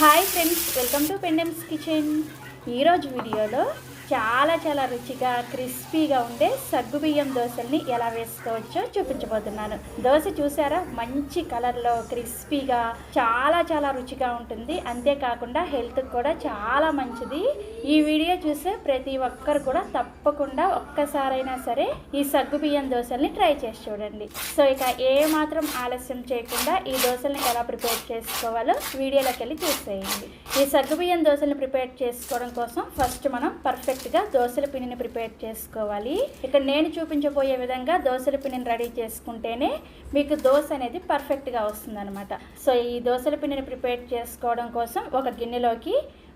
Hi friends, welcome to Pendems kitchen. ఈరోజు వీడియోలో చాలా రుచిగా క్రిస్పీగా ఉండే సగ్గుబియ్యం దోశల్ని ఎలా వేసుకోవచ్చో చూపించబోతున్నాను. దోశ చూసారా, మంచి కలర్లో క్రిస్పీగా చాలా రుచిగా ఉంటుంది. అంతేకాకుండా హెల్త్కి కూడా చాలా మంచిది. ఈ వీడియో చూసే ప్రతి ఒక్కరు కూడా తప్పకుండా ఒక్కసారైనా సరే ఈ సగ్గుబియ్యం దోశల్ని ట్రై చేసి చూడండి. సో ఇక ఏ మాత్రం ఆలస్యం చేయకుండా ఈ దోశల్ని ఎలా ప్రిపేర్ చేసుకోవాలో వీడియోలోకి వెళ్ళి చూసేయండి. ఈ సగ్గుబియ్యం దోశల్ని ప్రిపేర్ చేసుకోవడం కోసం ఫస్ట్ మనం పర్ఫెక్ట్గా దోశల పిండిని ప్రిపేర్ చేసుకోవాలి. ఇక్కడ నేను చూపించబోయే విధంగా దోశల పిండిని రెడీ చేసుకుంటేనే మీకు దోశ అనేది పర్ఫెక్ట్గా వస్తుందన్నమాట. సో ఈ దోశల పిండిని ప్రిపేర్ చేసుకోవడం కోసం ఒక గిన్నెలోకి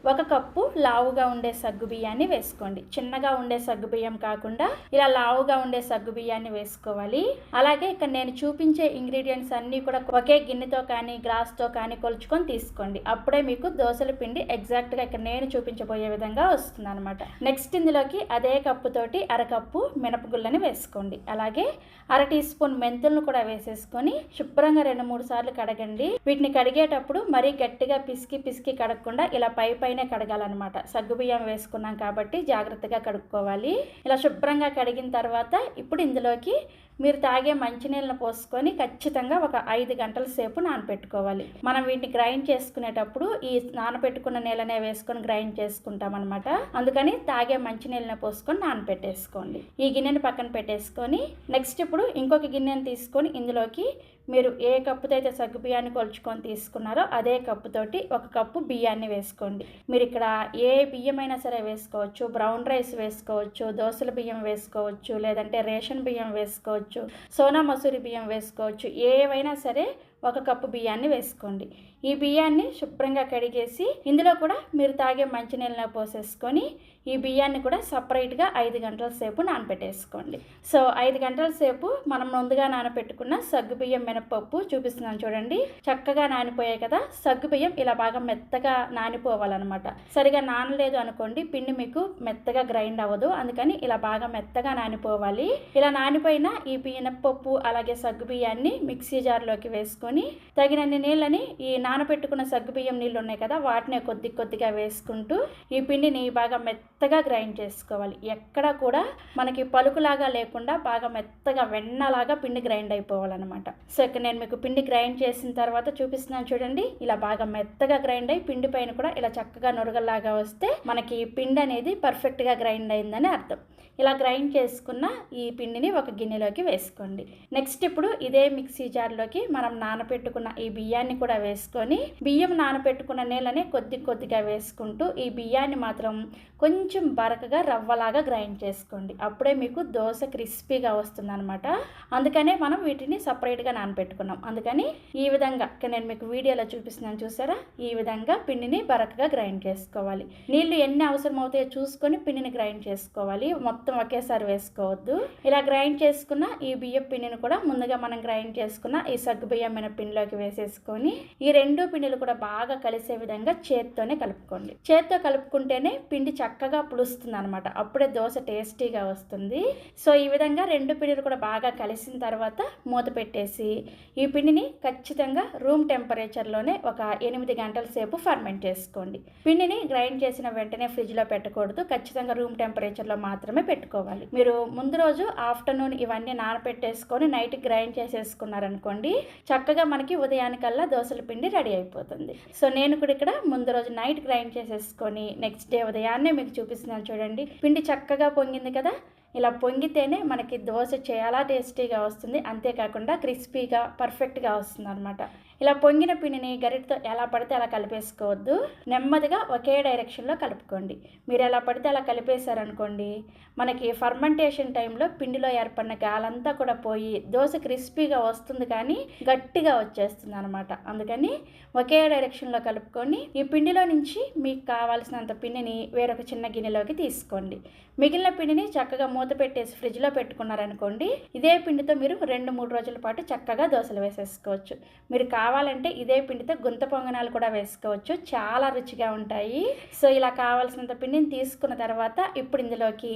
1 కప్పు లావుగా ఉండే సగ్గుబియ్యాన్ని వేసుకోండి. చిన్నగా ఉండే సగ్గుబియ్యం కాకుండా ఇలా లావుగా ఉండే సగ్గుబియ్యాన్ని వేసుకోవాలి. అలాగే ఇక్కడ నేను చూపించే ఇంగ్రీడియంట్స్ అన్నీ కూడా ఒకే గిన్నెతో కానీ గ్లాస్తో కానీ కొలుచుకొని తీసుకోండి. అప్పుడే మీకు దోశల పిండి ఎగ్జాక్ట్గా ఇక్కడ నేను చూపించబోయే విధంగా వస్తుంది అనమాట. నెక్స్ట్ ఇందులోకి అదే కప్పుతోటి 1/2 కప్పు మినపగుళ్ళని వేసుకోండి. అలాగే 1/2 టీ స్పూన్ మెంతులను కూడా వేసేసుకొని శుభ్రంగా 2-3 సార్లు కడగండి. వీటిని కడిగేటప్పుడు మరీ గట్టిగా పిసికి కడగకుండా ఇలా పై కడగాలన్నమాట. సగ్గుబియ్యం వేసుకున్నాం కాబట్టి జాగ్రత్తగా కడుక్కోవాలి. ఇలా శుభ్రంగా కడిగిన తర్వాత ఇప్పుడు ఇందులోకి మీరు తాగే మంచినీళ్ళను పోసుకొని ఖచ్చితంగా ఒక 5 గంటల సేపు నానపెట్టుకోవాలి. మనం వీటిని గ్రైండ్ చేసుకునేటప్పుడు ఈ నానపెట్టుకున్న నీళ్ళనే వేసుకొని గ్రైండ్ చేసుకుంటాం అనమాట. అందుకని తాగే మంచినీళ్ళని పోసుకొని నానపెట్టేసుకోండి. ఈ గిన్నెని పక్కన పెట్టేసుకొని నెక్స్ట్ ఇప్పుడు ఇంకొక గిన్నెని తీసుకొని ఇందులోకి మీరు ఏ కప్పుతో అయితే సగ్గు బియ్యాన్ని కొలుచుకొని తీసుకున్నారో అదే కప్పుతోటి 1 కప్పు బియ్యాన్ని వేసుకోండి. మీరు ఇక్కడ ఏ బియ్యం అయినా సరే వేసుకోవచ్చు. బ్రౌన్ రైస్ వేసుకోవచ్చు, దోసల బియ్యం వేసుకోవచ్చు, లేదంటే రేషన్ బియ్యం వేసుకోవచ్చు, సోనా మసూరి బియ్యం వేసుకోవచ్చు. ఏవైనా సరే 1 కప్పు బియ్యాన్ని వేసుకోండి. ఈ బియ్యాన్ని శుభ్రంగా కడిగేసి ఇందులో కూడా మీరు తాగే మంచినీళ్ళని పోసేసుకొని ఈ బియ్యాన్ని కూడా సపరేట్గా 5 గంటల సేపు నానపెట్టేసుకోండి. సో 5 గంటల సేపు మనం ముందుగా నానపెట్టుకున్న సగ్గుబియ్యం మినపప్పు చూపిస్తున్నాను చూడండి. చక్కగా నానిపోయాయి కదా. సగ్గుబియ్యం ఇలా బాగా మెత్తగా నానిపోవాలన్నమాట. సరిగా నానలేదు అనుకోండి పిండి మీకు మెత్తగా గ్రైండ్ అవ్వదు. అందుకని ఇలా బాగా మెత్తగా నానిపోవాలి. ఇలా నానిపోయిన ఈ మినపప్పు అలాగే సగ్గుబియ్యాన్ని మిక్సీ జార్లోకి వేసుకొని తగినన్ని నీళ్ళని ఈ నానపెట్టుకున్న సగ్గుబియ్యం నీళ్ళు ఉన్నాయి కదా వాటిని కొద్దిగా వేసుకుంటూ ఈ పిండిని బాగా మెత్తగా గ్రైండ్ చేసుకోవాలి. ఎక్కడ కూడా మనకి పలుకులాగా లేకుండా బాగా మెత్తగా వెన్నలాగా పిండి గ్రైండ్ అయిపోవాలన్నమాట. సో ఇక్కడ నేను మీకు పిండి గ్రైండ్ చేసిన తర్వాత చూపిస్తున్నాను చూడండి. ఇలా బాగా మెత్తగా గ్రైండ్ అయ్యి పిండి పైన కూడా ఇలా చక్కగా నురగలాగా వస్తే మనకి పిండి అనేది పర్ఫెక్ట్గా గ్రైండ్ అయిందని అర్థం. ఇలా గ్రైండ్ చేసుకున్న ఈ పిండిని ఒక గిన్నెలోకి వేసుకోండి. నెక్స్ట్ ఇప్పుడు ఇదే మిక్సీ జార్లోకి మనం నానపెట్టుకున్న ఈ బియ్యాన్ని కూడా వేసుకొని బియ్యం నానపెట్టుకున్న నీళ్ళని కొద్దిగా వేసుకుంటూ ఈ బియ్యాన్ని మాత్రం కొంచెం బరకగా రవ్వలాగా గ్రైండ్ చేసుకోండి. అప్పుడే మీకు దోశ క్రిస్పీగా వస్తుంది అనమాట. అందుకనే మనం వీటిని సపరేట్గా నానపెట్టుకున్నాం. అందుకని ఈ విధంగా నేను మీకు వీడియోలో చూపిస్తున్నాను చూసారా, ఈ విధంగా పిండిని బరకగా గ్రైండ్ చేసుకోవాలి. నీళ్లు ఎన్ని అవసరం అవుతాయో చూసుకొని పిండిని గ్రైండ్ చేసుకోవాలి. మొత్తం ఒకేసారి వేసుకోవద్దు. ఇలా గ్రైండ్ చేసుకున్న ఈ బియ్యం పిండిని కూడా ముందుగా మనం గ్రైండ్ చేసుకున్న ఈ సగ్గు బియ్యం పిండిలోకి వేసేసుకొని ఈ 2 పిండిలు కూడా బాగా కలిసే విధంగా చేత్తోనే కలుపుకోండి. చేత్తో కలుపుకుంటేనే పిండి చక్కగా పులుస్తుంది అనమాట. అప్పుడే దోశ టేస్టీగా వస్తుంది. సో ఈ విధంగా 2 పిండిలు కూడా బాగా కలిసిన తర్వాత మూత పెట్టేసి ఈ పిండిని ఖచ్చితంగా రూమ్ టెంపరేచర్లోనే ఒక 8 గంటల సేపు ఫర్మెంట్ చేసుకోండి. పిండిని గ్రైండ్ చేసిన వెంటనే ఫ్రిడ్జ్లో పెట్టకూడదు. ఖచ్చితంగా రూమ్ టెంపరేచర్లో మాత్రమే పెట్టుకోవాలి. మీరు ముందు రోజు ఆఫ్టర్నూన్ ఇవన్నీ నానపెట్టేసుకొని నైట్ గ్రైండ్ చేసేసుకున్నారనుకోండి, చక్కగా మనకి ఉదయానికల్లా దోశల పిండి రెడీ అయిపోతుంది. సో నేను కూడా ఇక్కడ ముందు రోజు నైట్ గ్రైండ్ చేసేసుకొని నెక్స్ట్ డే ఉదయాన్నే మీకు చూపిస్తున్నాను చూడండి. పిండి చక్కగా పొంగింది కదా. ఇలా పొంగితేనే మనకి దోశ చాలా టేస్టీగా వస్తుంది. అంతేకాకుండా క్రిస్పీగా పర్ఫెక్ట్గా వస్తుంది అనమాట. ఇలా పొంగిన పిండిని గరిటతో ఎలా పడితే అలా కలిపేసుకోవద్దు. నెమ్మదిగా ఒకే డైరెక్షన్లో కలుపుకోండి. మీరు ఎలా పడితే అలా కలిపేశారనుకోండి, మనకి ఫర్మెంటేషన్ టైంలో పిండిలో ఏర్పడిన గాలంతా కూడా పోయి దోశ క్రిస్పీగా వస్తుంది కానీ గట్టిగా వచ్చేస్తుంది అనమాట. అందుకని ఒకే డైరెక్షన్లో కలుపుకొని ఈ పిండిలో నుంచి మీకు కావాల్సినంత పిండిని వేరొక చిన్న గిన్నెలోకి తీసుకోండి. మిగిలిన పిండిని చక్కగా మూత పెట్టేసి ఫ్రిడ్జ్లో పెట్టుకున్నారనుకోండి, ఇదే పిండితో మీరు 2-3 రోజుల పాటు చక్కగా దోశలు వేసేసుకోవచ్చు. మీరు కావాలంటే ఇదే పిండితో గుంత పొంగనాలు కూడా వేసుకోవచ్చు, చాలా రుచిగా ఉంటాయి. సో ఇలా కావాల్సినంత పిండిని తీసుకున్న తర్వాత ఇప్పుడు ఇందులోకి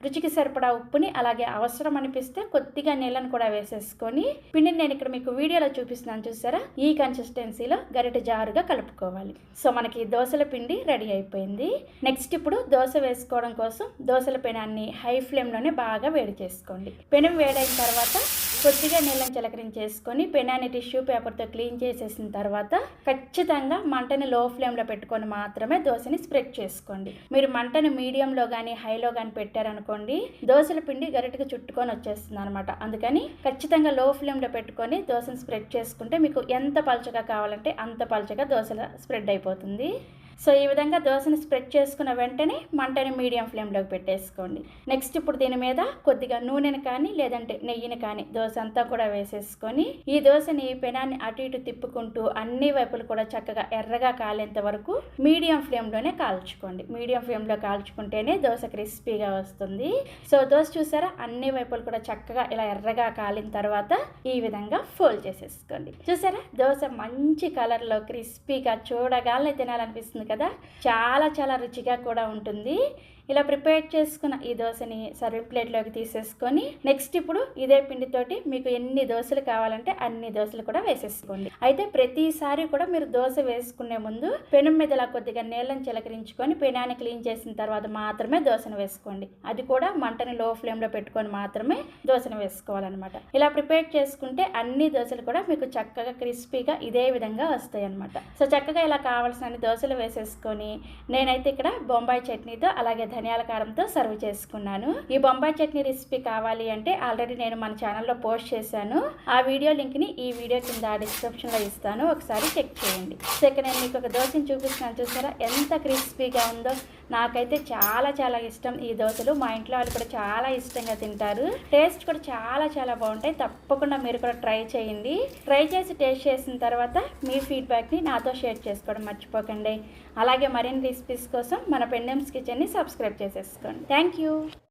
రుచికి సరిపడా ఉప్పుని, అలాగే అవసరం అనిపిస్తే కొద్దిగా నీళ్ళని కూడా వేసేసుకొని పిండిని నేను ఇక్కడ మీకు వీడియోలో చూపిస్తున్నాను చూసారా, ఈ కన్సిస్టెన్సీలో గరిటె జారుగా కలుపుకోవాలి. సో మనకి దోశల పిండి రెడీ అయిపోయింది. నెక్స్ట్ ఇప్పుడు దోశ వేసుకోవడం కోసం దోశల పెనాన్ని హై ఫ్లేమ్లోనే బాగా వేడి చేసుకోండి. పెనం వేడైన తర్వాత కొద్దిగా నీళ్ళని చిలకరించేసుకొని పెనాన్ని టిష్యూ పేపర్తో క్లీన్ చేసేసిన తర్వాత ఖచ్చితంగా మంటని లో ఫ్లేమ్లో పెట్టుకొని మాత్రమే దోశని స్ప్రెడ్ చేసుకోండి. మీరు మంటని మీడియంలో కానీ హైలో కానీ పెట్టారనుకోండి దోశల పిండి గరిటెకి చుట్టుకొని వచ్చేస్తుంది అనమాట. అందుకని ఖచ్చితంగా లో ఫ్లేమ్లో పెట్టుకొని దోశని స్ప్రెడ్ చేసుకుంటే మీకు ఎంత పలుచగా కావాలంటే అంత పలుచగా దోశల స్ప్రెడ్ అయిపోతుంది. సో ఈ విధంగా దోశని స్ప్రెడ్ చేసుకున్న వెంటనే మంటని మీడియం ఫ్లేమ్లోకి పెట్టేసుకోండి. నెక్స్ట్ ఇప్పుడు దీని మీద కొద్దిగా నూనెని కానీ లేదంటే నెయ్యిని కానీ దోశ అంతా కూడా వేసేసుకొని ఈ దోశని పెనాన్ని అటు ఇటు తిప్పుకుంటూ అన్ని వైపులు కూడా చక్కగా ఎర్రగా కాలేంత వరకు మీడియం ఫ్లేమ్లోనే కాల్చుకోండి. మీడియం ఫ్లేమ్లో కాల్చుకుంటేనే దోశ క్రిస్పీగా వస్తుంది. సో దోశ చూసారా, అన్ని వైపులు కూడా చక్కగా ఇలా ఎర్రగా కాలిన తర్వాత ఈ విధంగా ఫోల్డ్ చేసేసుకోండి. చూసారా, దోశ మంచి కలర్లో క్రిస్పీగా చూడగానే తినాలనిపిస్తుంది కదా, చాలా చాలా రుచిగా కూడా ఉంటుంది. ఇలా ప్రిపేర్ చేసుకున్న ఈ దోశని సర్వింగ్ ప్లేట్లోకి తీసేసుకొని నెక్స్ట్ ఇప్పుడు ఇదే పిండితోటి మీకు ఎన్ని దోశలు కావాలంటే అన్ని దోశలు కూడా వేసేసుకోండి. అయితే ప్రతిసారి కూడా మీరు దోశ వేసుకునే ముందు పెనం మీద ఇలా కొద్దిగా నీళ్ళని చిలకరించుకొని పెనాన్ని క్లీన్ చేసిన తర్వాత మాత్రమే దోశను వేసుకోండి. అది కూడా మంటని లో ఫ్లేమ్లో పెట్టుకొని మాత్రమే దోశను వేసుకోవాలన్నమాట. ఇలా ప్రిపేర్ చేసుకుంటే అన్ని దోశలు కూడా మీకు చక్కగా క్రిస్పీగా ఇదే విధంగా వస్తాయి అన్నమాట. సో చక్కగా ఇలా కావాల్సిన దోశలు వేసేసుకొని నేనైతే ఇక్కడ బొంబాయి చట్నీతో అలాగే ధనియాల కారంతో సర్వ్ చేసుకున్నాను. ఈ బొంబాయి చట్నీ రెసిపీ కావాలి అంటే ఆల్రెడీ నేను మన ఛానల్లో పోస్ట్ చేశాను. ఆ వీడియో లింక్ని ఈ వీడియో కింద డిస్క్రిప్షన్లో ఇస్తాను, ఒకసారి చెక్ చేయండి. సో ఇక్కడ నేను మీకు ఒక దోశని చూపిస్తున్నాను చూసారా, ఎంత క్రిస్పీగా ఉందో. నాకైతే చాలా చాలా ఇష్టం ఈ దోశలు. మా ఇంట్లో వాళ్ళు కూడా చాలా ఇష్టంగా తింటారు. టేస్ట్ కూడా చాలా చాలా బాగుంటాయి. తప్పకుండా మీరు కూడా ట్రై చేయండి. ట్రై చేసి టేస్ట్ చేసిన తర్వాత మీ ఫీడ్బ్యాక్ని నాతో షేర్ చేసుకోవడం మర్చిపోకండి. అలాగే మరిన్ని రెసిపీస్ కోసం మన పెండెమ్స్ కిచెన్ని సబ్స్క్రైబ్ చేసేసుకోండి. Thank you.